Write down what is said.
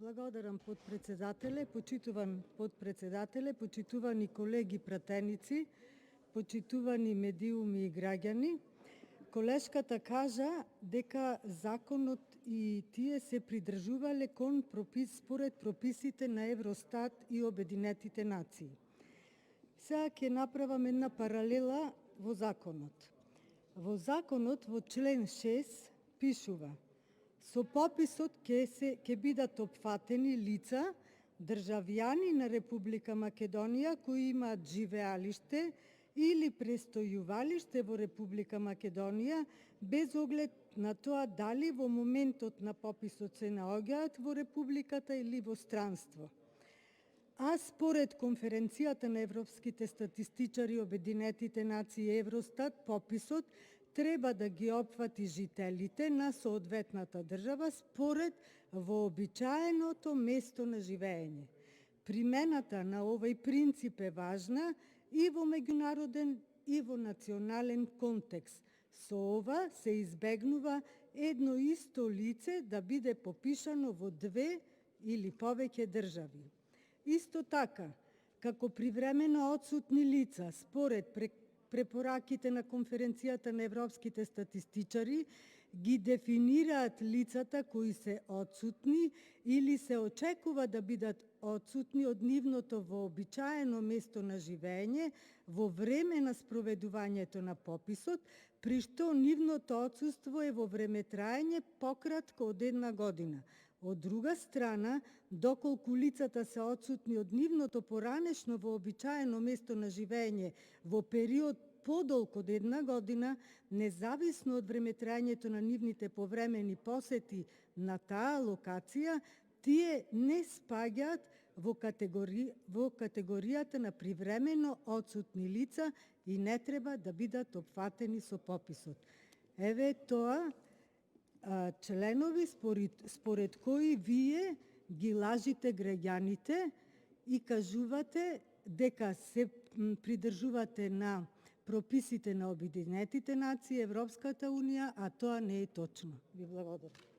Благодарам, подпредседателе, почитувани колеги пратеници, почитувани медиуми и граѓани. Колешката кажа дека законот и тие се придржувале според прописите на Евростат и Обединетите нации. Сега ќе направам една паралела во законот. Во законот, во член 6, пишува: со пописот ќе бидат опфатени лица, државјани на Република Македонија кои имаат живеалиште или престојувалиште во Република Македонија, без оглед на тоа дали во моментот на пописот се наоѓаат во Републиката или во странство. А според Конференцијата на европските статистичари, Обединетите нации, Евростат, пописот треба да ги опфати жителите на соодветната држава според вообичаеното место на живење. Примената на овој принцип е важна и во меѓународен и во национален контекст. Со ова се избегнува едно исто лице да биде попишано во две или повеќе држави. Исто така, како привремено отсутни лица, според препораките на Конференцијата на европските статистичари, ги дефинираат лицата кои се отсутни или се очекува да бидат отсутни од нивното вообичаено место на живење во време на спроведувањето на пописот, при што нивното отсуство е во времетраење пократко од 1 година. Од друга страна, доколку лицата се отсутни од нивното поранешно вообичаено место на живење во период подолг од 1 година, независно од времетраењето на нивните повремени посети на таа локација, тие не спаѓаат во категоријата на привремено отсутни лица и не треба да бидат опфатени со пописот. Еве тоа членови според кои вие ги лажите граѓаните и кажувате дека се придржувате на прописите на Обединетите нации, Европската унија, а тоа не е точно. Ви благодарам.